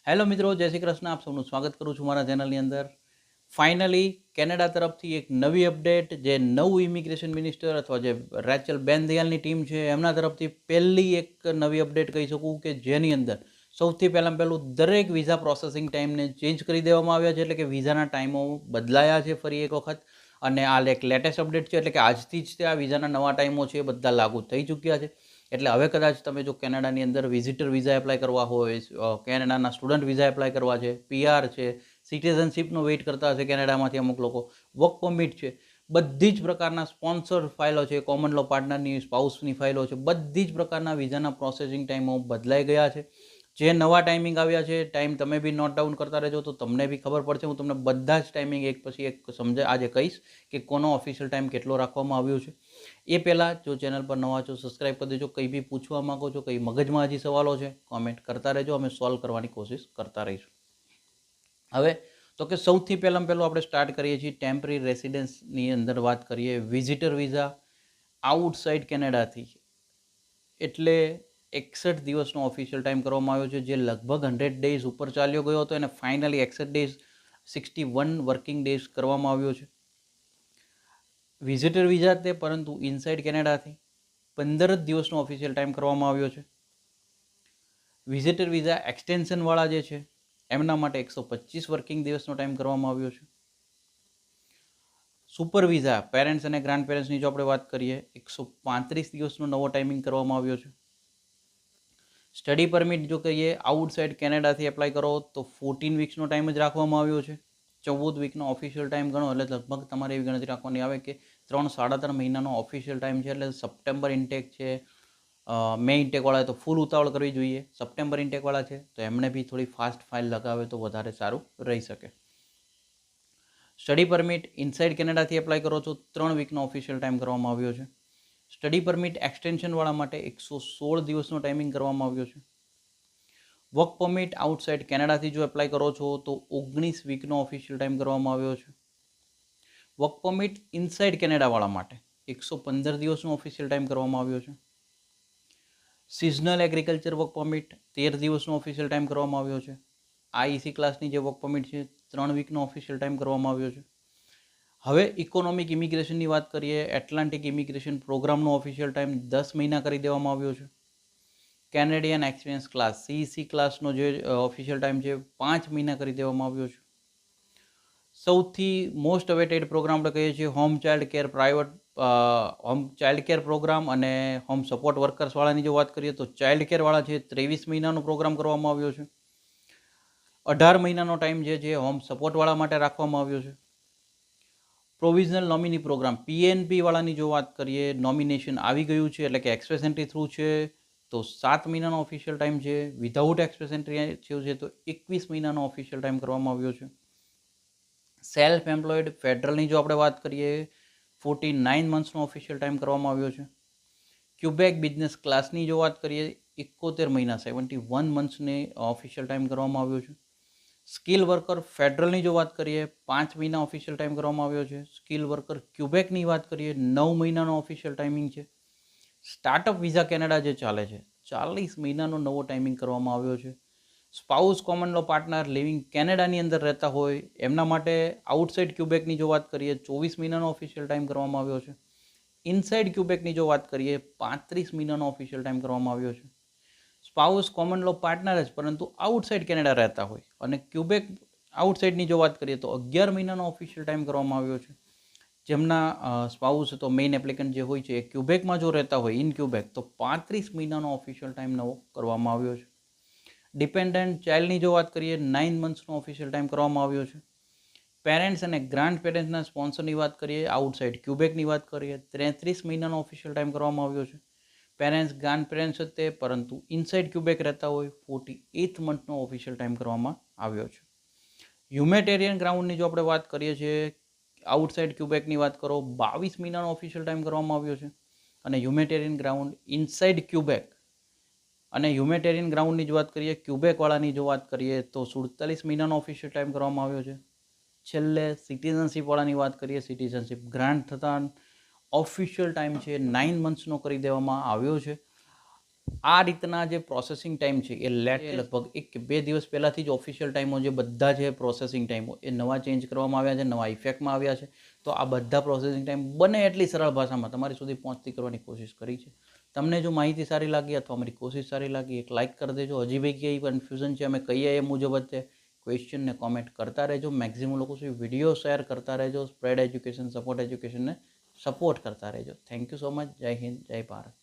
Hello મિત્રો, જય શ્રી કૃષ્ણ. આપ સૌનું સ્વાગત કરું છું મારા ચેનલની અંદર. ફાઇનલી કેનેડા તરફથી એક નવી અપડેટ, જે નવું ઇમિગ્રેશન મિનિસ્ટર અથવા જે રેચલ બેનદયાલની ટીમ છે એમના તરફથી પહેલી એક નવી અપડેટ કહી શકું કે જેની અંદર સૌથી પહેલું દરેક વિઝા પ્રોસેસિંગ ટાઈમને ચેન્જ કરી દેવામાં આવ્યા છે. એટલે કે વિઝાના ટાઈમો બદલાયા છે ફરી એક વખત. અને આ એક લેટેસ્ટ અપડેટ છે, એટલે કે આજથી જ તે આ વિઝાના નવા ટાઈમો છે એ બધા લાગુ થઈ ચૂક્યા છે. એટલે હવે કદાચ તમે જો કેનેડાની અંદર વિઝિટર વિઝા એપ્લાય કરવા હોય, કેનેડાના સ્ટુડન્ટ વિઝા એપ્લાય કરવા છે, પીઆર છે, સિટીઝનશીપનો વેઇટ કરતા હશે કેનેડામાંથી અમુક લોકો, વર્ક પરમિટ છે, બધી જ પ્રકારના સ્પોન્સર ફાઇલો છે, કોમન લો પાર્ટનરની, સ્પાઉસની ફાઇલો છે, બધી જ પ્રકારના વિઝાના પ્રોસેસિંગ ટાઈમો બદલાઈ ગયા છે. જે નવા ટાઈમિંગ આવ્યા છે, ટાઈમ તમે બી નોટ ડાઉન કરતા રહેજો તો તમને બી ખબર પડશે. હું તમને બધા જ ટાઈમિંગ એક પછી એક આજે કહીશ કે કોનો ઓફિશિયલ ટાઈમ કેટલો રાખવામાં આવ્યો છે. એ પહેલાં જો ચેનલ પર નવા છો સબસ્ક્રાઈબ કરી દેજો. કંઈ બી પૂછવા માગો છો, કંઈ મગજમાં હજી સવાલો છે, કોમેન્ટ કરતા રહેજો, અમે સોલ્વ કરવાની કોશિશ કરતા રહીશું. હવે તો કે સૌથી પહેલું આપણે સ્ટાર્ટ કરીએ છીએ ટેમ્પરરી રેસિડેન્સની અંદર વાત કરીએ વિઝિટર વિઝા આઉટસાઇડ કેનેડાથી. એટલે 61 દિવસનો ઓફિશિયલ ટાઈમ કરવામાં આવ્યો છે, જે લગભગ 100 ડેઝ ઉપર ચાલ્યો ગયો હતો અને ફાઇનલી 61 ડેઝ 61 વર્કિંગ ડેઝ કરવામાં આવ્યો છે. વિઝિટર વિઝા તે પરંતુ ઇનસાઇડ કેનેડાથી 15 દિવસનો ઓફિશિયલ ટાઈમ કરવામાં આવ્યો છે. વિઝિટર વિઝા એક્સટેન્શનવાળા જે છે એમના માટે 125 વર્કિંગ દિવસનો ટાઈમ કરવામાં આવ્યો છે. સુપર વિઝા પેરેન્ટ્સ અને ગ્રાન્ડ પેરેન્ટ્સની જો આપણે વાત કરીએ 135 દિવસનો નવો ટાઈમિંગ કરવામાં આવ્યો છે. સ્ટડી પરમિટ જો કહીએ આઉટસાઇડ કેનેડાથી એપ્લાય કરો તો 14 વીક્સનો ટાઈમ જ રાખવામાં આવ્યો છે. 14 વીકનો ઓફિશિયલ ટાઈમ ગણો એટલે લગભગ તમારે એવી ગણતરી રાખવાની આવે કે 3-3.5 મહિનાનો ઓફિશિયલ ટાઈમ છે. એટલે સપ્ટેમ્બર ઇન્ટેક છે, મે ઇન્ટેકવાળા તો ફૂલ ઉતાવળ કરવી જોઈએ. સપ્ટેમ્બર ઇન્ટેકવાળા છે તો એમણે બી થોડી ફાસ્ટ ફાઇલ લગાવે તો વધારે સારું રહી શકે. સ્ટડી પરમિટ ઇનસાઇડ કેનેડાથી એપ્લાય કરો છો 3 વીકનો ઓફિશિયલ ટાઈમ કરવામાં આવ્યો છે. સ્ટડી પરમિટ એક્સટેન્શનવાળા માટે 116 દિવસનો ટાઈમિંગ કરવામાં આવ્યો છે. વર્ક પરમિટ આઉટસાઇડ કેનેડાથી જો એપ્લાય કરો છો તો 19 વીકનો ઓફિશિયલ ટાઈમ કરવામાં આવ્યો છે. વર્ક પરમિટ ઇનસાઇડ કેનેડાવાળા માટે 115 દિવસનો ઓફિશિયલ ટાઈમ કરવામાં આવ્યો છે. સિઝનલ એગ્રીકલ્ચર વર્ક પરમિટ 13 દિવસનો ઓફિશિયલ ટાઈમ કરવામાં આવ્યો છે. આઈસી ક્લાસની જે વર્ક પરમિટ છે 3 વીકનો ઓફિશિયલ ટાઈમ કરવામાં આવ્યો છે. હવે ઇકોનોમિક ઇમિગ્રેશનની વાત કરીએ, એટલાન્ટિક ઇમિગ્રેશન પ્રોગ્રામનો ઓફિશિયલ ટાઈમ 10 મહિના કરી દેવામાં આવ્યો છે. કેનેડિયન એક્સપિરિયન્સ ક્લાસ સીઈસી ક્લાસનો જે ઓફિશિયલ ટાઈમ છે 5 મહિના કરી દેવામાં આવ્યો છે. સૌથી મોસ્ટ અવેટેડ પ્રોગ્રામ આપણે કહીએ છીએ home child care home child care program અને હોમ સપોર્ટ વર્કર્સવાળાની જો વાત કરીએ તો ચાઇલ્ડ કેરવાળા છે 23 મહિનાનો પ્રોગ્રામ કરવામાં આવ્યો છે. 18 મહિનાનો ટાઈમ જે છે હોમ સપોર્ટવાળા માટે રાખવામાં આવ્યો છે. પ્રોવિઝનલ નોમિની પ્રોગ્રામ પીએનપી વાળાની જો વાત કરીએ, નોમિનેશન આવી ગયું છે એટલે કે એક્સપ્રેસ એન્ટ્રી થ્રુ છે તો 7 મહિનાનો ઓફિશિયલ ટાઈમ છે. વિધાઉટ એક્સપ્રેસ એન્ટ્રી થયું છે તો 21 મહિનાનો ઓફિશિયલ ટાઈમ કરવામાં આવ્યો છે. સેલ્ફ એમ્પ્લોયડ ફેડરલની જો આપણે વાત કરીએ 49 મંથ્સનો ઓફિશિયલ ટાઈમ કરવામાં આવ્યો છે. ક્યુબેક બિઝનેસ ક્લાસની જો વાત કરીએ 71 મહિના 71 મંથ્સને ઓફિશિયલ ટાઈમ કરવામાં આવ્યો છે. સ્કિલ વર્કર ફેડરલની જો વાત કરીએ 5 મહિના ઓફિશિયલ ટાઈમ કરવામાં આવ્યો છે. સ્કિલ વર્કર ક્યુબેકની વાત કરીએ 9 મહિનાનો ઓફિશિયલ ટાઈમિંગ છે. સ્ટાર્ટઅપ વિઝા કેનેડા જે ચાલે છે 40 મહિનાનો નવો ટાઈમિંગ કરવામાં આવ્યો છે. સ્પાઉસ કોમન લો પાર્ટનર લિવિંગ કેનેડાની અંદર રહેતા હોય એમના માટે આઉટસાઇડ ક્યુબેકની જો વાત કરીએ 24 મહિનાનો ઓફિશિયલ ટાઈમ કરવામાં આવ્યો છે. ઇનસાઇડ ક્યુબેકની જો વાત કરીએ 35 મહિનાનો ઓફિશિયલ ટાઈમ કરવામાં આવ્યો છે. સ્પાઉસ કોમન લો પાર્ટનર જ પરંતુ આઉટસાઇડ કેનેડા રહેતા હોય અને ક્યુબેક આઉટસાઇડની જો વાત કરીએ તો 11 મહિનાનો ઓફિશિયલ ટાઈમ કરવામાં આવ્યો છે. જેમના સ્પાઉસ તો મેઇન એપ્લિકન્ટ જે હોય છે એ ક્યુબેકમાં જો રહેતા હોય ઇન ક્યુબેક તો 35 મહિનાનો ઓફિશિયલ ટાઈમ નવો કરવામાં આવ્યો છે. ડિપેન્ડન્ટ ચાઇલ્ડની જો વાત કરીએ 9 મંથ્સનો ઓફિશિયલ ટાઈમ કરવામાં આવ્યો છે. પેરેન્ટ્સ અને ગ્રાન્ડ પેરેન્ટ્સના સ્પોન્સરની વાત કરીએ, આઉટસાઇડ ક્યુબેકની વાત કરીએ 33 મહિનાનો ઓફિશિયલ ટાઈમ કરવામાં આવ્યો છે. પેરેન્ટ્સ ગ્રાન્ડ પેરેન્ટ્સ જ તે પરંતુ ઇનસાઇડ ક્યુબેક રહેતા હોય 48 મંથનો ઓફિશિયલ ટાઈમ કરવામાં આવ્યો છે. હ્યુમેટેરિયન ગ્રાઉન્ડની જો આપણે વાત કરીએ છીએ, આઉટસાઇડ ક્યુબેકની વાત કરો 22 મહિનાનો ઓફિશિયલ ટાઈમ કરવામાં આવ્યો છે. અને હ્યુમેટેરિયન ગ્રાઉન્ડ ઇનસાઇડ ક્યુબેક અને હ્યુમેટેરિયન ગ્રાઉન્ડની જો વાત કરીએ, ક્યુબેકવાળાની જો વાત કરીએ તો 47 મહિનાનો ઓફિશિયલ ટાઈમ કરવામાં આવ્યો છે. છેલ્લે સિટીઝનશીપવાળાની વાત કરીએ, સિટીઝનશીપ ગ્રાન્ટ થતાં ઓફિશિયલ ટાઈમ છે 9 મંથ્સનો કરી દેવામાં આવ્યો છે. આ રીતના જે પ્રોસેસિંગ ટાઈમ છે એ લગભગ 1 કે 2 દિવસ પહેલાંથી જ ઓફિશિયલ ટાઈમો જે બધા છે પ્રોસેસિંગ ટાઈમો એ નવા ચેન્જ કરવામાં આવ્યા છે, નવા ઇફેક્ટમાં આવ્યા છે. તો આ બધા પ્રોસેસિંગ ટાઈમ બને એટલી સરળ ભાષામાં તમારી સુધી પહોંચતી કરવાની કોશિશ કરી છે. તમને જો માહિતી સારી લાગી અથવા અમારી કોશિશ સારી લાગી, એક લાઇક કરી દેજો. હજી બી કંઈ કન્ફ્યુઝન છે અમે કહીએ એ મુજબ જ તે ક્વેશ્ચનને કોમેન્ટ કરતા રહેજો. મેક્સિમમ લોકો સુધી વિડીયો શેર કરતા રહેજો. સ્પ્રેડ એજ્યુકેશન, સપોર્ટ એજ્યુકેશનને સપોર્ટ કરતા રહેજો. Thank you so much. જય હિન્દ, જય ભારત.